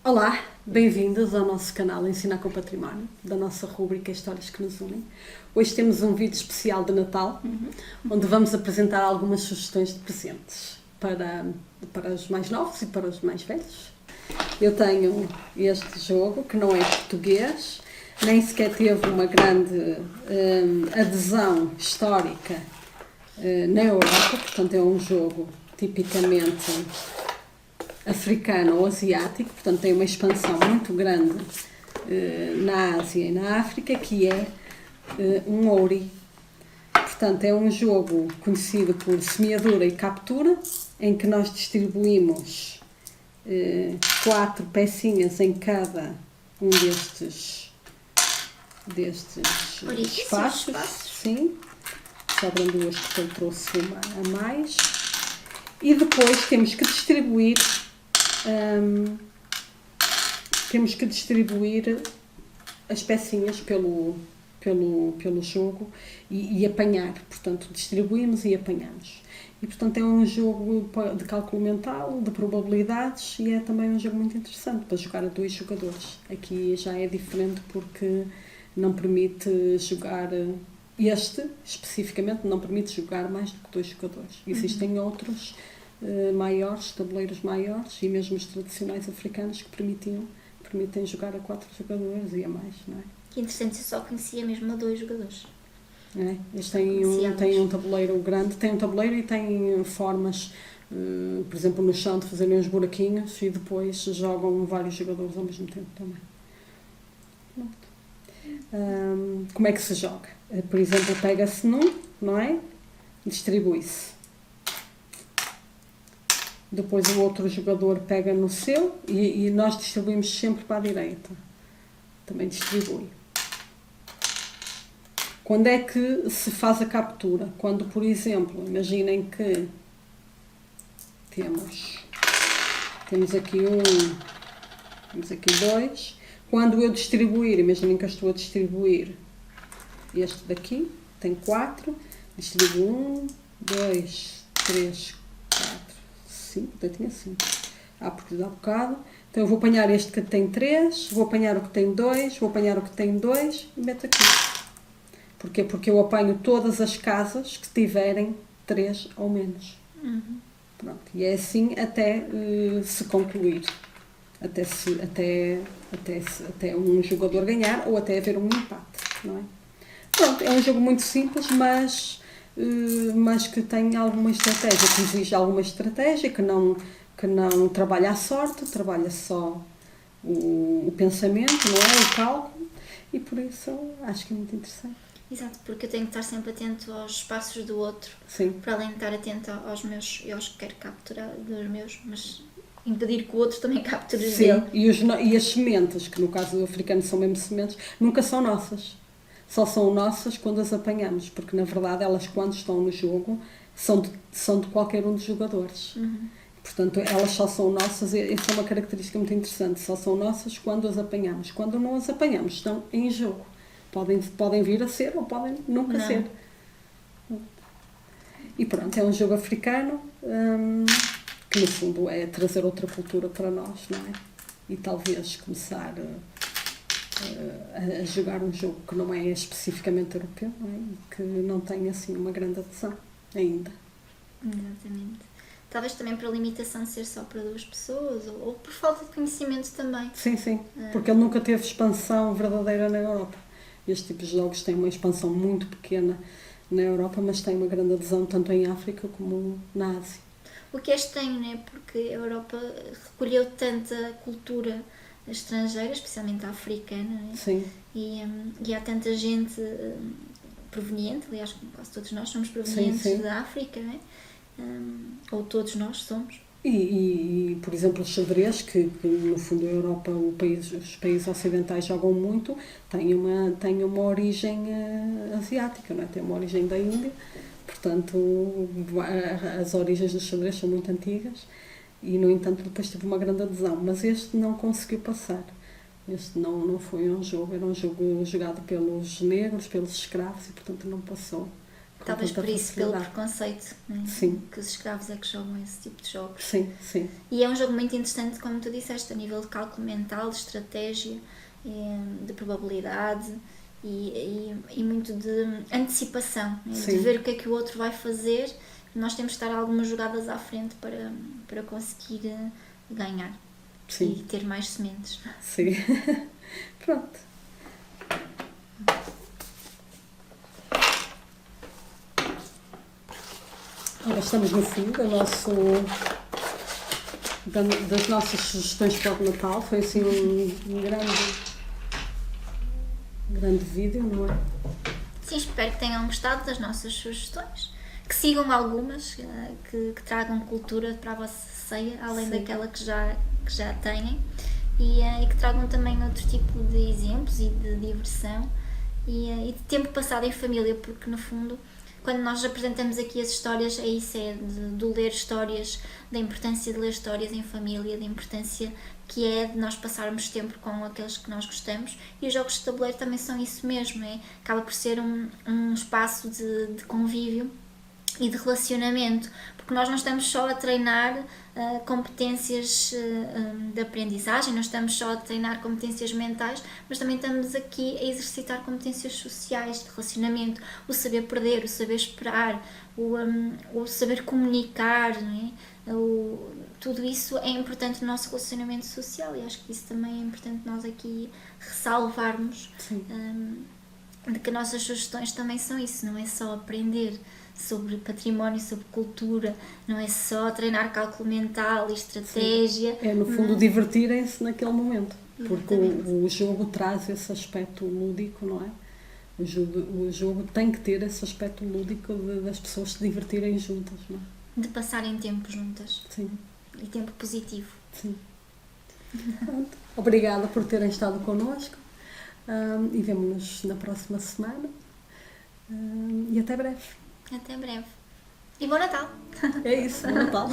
Olá, bem-vindos ao nosso canal Ensinar com Património, da nossa rúbrica Histórias que nos unem. Hoje temos um vídeo especial de Natal, onde vamos apresentar algumas sugestões de presentes para os mais novos e para os mais velhos. Eu tenho este jogo, que não é português, nem sequer teve uma grande adesão histórica na Europa, portanto é um jogo tipicamente africano ou asiático, portanto tem uma expansão muito grande na Ásia e na África, que é um ouri. Portanto, é um jogo conhecido por semeadura e captura, em que nós distribuímos 4 pecinhas em cada um destes espaços. Sim, sobram 2 porque eu trouxe uma a mais. E depois temos que distribuir as pecinhas pelo jogo e apanhar. Portanto, distribuímos e apanhamos. E, portanto, é um jogo de cálculo mental, de probabilidades, e é também um jogo muito interessante para jogar a 2 jogadores. Aqui já é diferente porque não permite jogar... especificamente, não permite jogar mais do que 2 jogadores. Existem outros maiores, tabuleiros maiores, e mesmo os tradicionais africanos que permitem jogar a 4 jogadores e a mais, não é? Que interessante, eu só conhecia mesmo a 2 jogadores. É, eles têm um tabuleiro grande, tem um tabuleiro e tem formas, por exemplo, no chão, de fazerem uns buraquinhos e depois jogam vários jogadores ao mesmo tempo também. Como é que se joga? Por exemplo, pega-se num, não é? Distribui-se. Depois o outro jogador pega no seu e nós distribuímos sempre para a direita. Também distribui. Quando é que se faz a captura? Quando, por exemplo, imaginem que temos aqui temos aqui 2. Quando eu distribuir, imaginem que eu estou a distribuir este daqui, tem 4, distribuo 1, 2, 3, 4, 5, até tinha 5. Porque dá bocado. Então eu vou apanhar este que tem 3, vou apanhar o que tem 2, vou apanhar o que tem 2 e meto aqui. Porquê? Porque eu apanho todas as casas que tiverem 3 ou menos. Pronto. E é assim até se concluir. Até um jogador ganhar ou até haver um empate, não é? Pronto, é um jogo muito simples, mas que tem alguma estratégia, que exige alguma estratégia, que não trabalha a sorte, trabalha só o pensamento, não é? O cálculo, e por isso acho que é muito interessante. Exato, porque eu tenho que estar sempre atento aos espaços do outro. Sim. Para além de estar atento aos meus, eu aos que quero capturar dos meus, mas impedir que o outro também capture os dele. E as sementes, que no caso do africano são mesmo sementes, nunca são nossas. Só são nossas quando as apanhamos, porque na verdade elas, quando estão no jogo, são de qualquer um dos jogadores. Portanto, elas só são nossas, essa é uma característica muito interessante, só são nossas quando as apanhamos. Quando não as apanhamos, estão em jogo. Podem vir a ser ou podem nunca ser. E pronto, é um jogo africano que no fundo é trazer outra cultura para nós, não é? E talvez começar a jogar um jogo que não é especificamente europeu, não é? E que não tem assim uma grande adesão ainda. Exatamente. Talvez também para a limitação de ser só para 2 pessoas ou por falta de conhecimento também. Sim, porque ele nunca teve expansão verdadeira na Europa. Este tipo de jogos tem uma expansão muito pequena na Europa, mas tem uma grande adesão tanto em África como na Ásia. O que é estranho, não é? Porque a Europa recolheu tanta cultura estrangeira, especialmente a africana, não é? Sim. E há tanta gente proveniente, aliás, quase todos nós somos provenientes da África, não é? Ou todos nós somos. E, por exemplo, o xadrez, que no fundo a Europa, os países ocidentais jogam muito, tem uma origem asiática, não é? Tem uma origem da Índia, portanto as origens do xadrez são muito antigas e, no entanto, depois teve uma grande adesão, mas este não conseguiu passar. Este não foi um jogo, era um jogo jogado pelos negros, pelos escravos, e portanto não passou Talvez tanta por isso, pelo facilidade. preconceito, né? Sim. Que os escravos é que jogam esse tipo de jogos. Sim, sim. E é um jogo muito interessante, como tu disseste, a nível de cálculo mental, de estratégia, de probabilidade e muito de antecipação, né? De ver o que é que o outro vai fazer. Nós temos de estar algumas jogadas à frente para conseguir ganhar. Sim. E ter mais sementes. Sim. Pronto. Agora estamos no fim das nossas sugestões para o Natal. Foi assim um grande vídeo, não é? Sim, espero que tenham gostado das nossas sugestões, que sigam algumas, que tragam cultura para a vossa ceia, além daquela que já têm, e que tragam também outro tipo de exemplos e de diversão e de tempo passado em família, porque no fundo, quando nós apresentamos aqui as histórias, é isso, de ler histórias, da importância de ler histórias em família, da importância que é de nós passarmos tempo com aqueles que nós gostamos, e os jogos de tabuleiro também são isso mesmo, acaba por ser um espaço de convívio e de relacionamento, porque nós não estamos só a treinar competências de aprendizagem, não estamos só a treinar competências mentais, mas também estamos aqui a exercitar competências sociais, de relacionamento, o saber perder, o saber esperar, o saber comunicar, não é? Tudo isso é importante no nosso relacionamento social, e acho que isso também é importante nós aqui ressalvarmos, de que as nossas sugestões também são isso, não é só aprender sobre património, sobre cultura, não é só treinar cálculo mental e estratégia. Sim. É, no fundo, divertirem-se naquele momento, porque Exatamente. o jogo traz esse aspecto lúdico, não é? O jogo tem que ter esse aspecto lúdico das pessoas se divertirem juntas, não é? De passarem tempo juntas. Sim. E tempo positivo. Sim. Pronto. Obrigada por terem estado connosco, e vemo-nos na próxima semana, e até breve. Até breve. E bom Natal! É isso, bom Natal!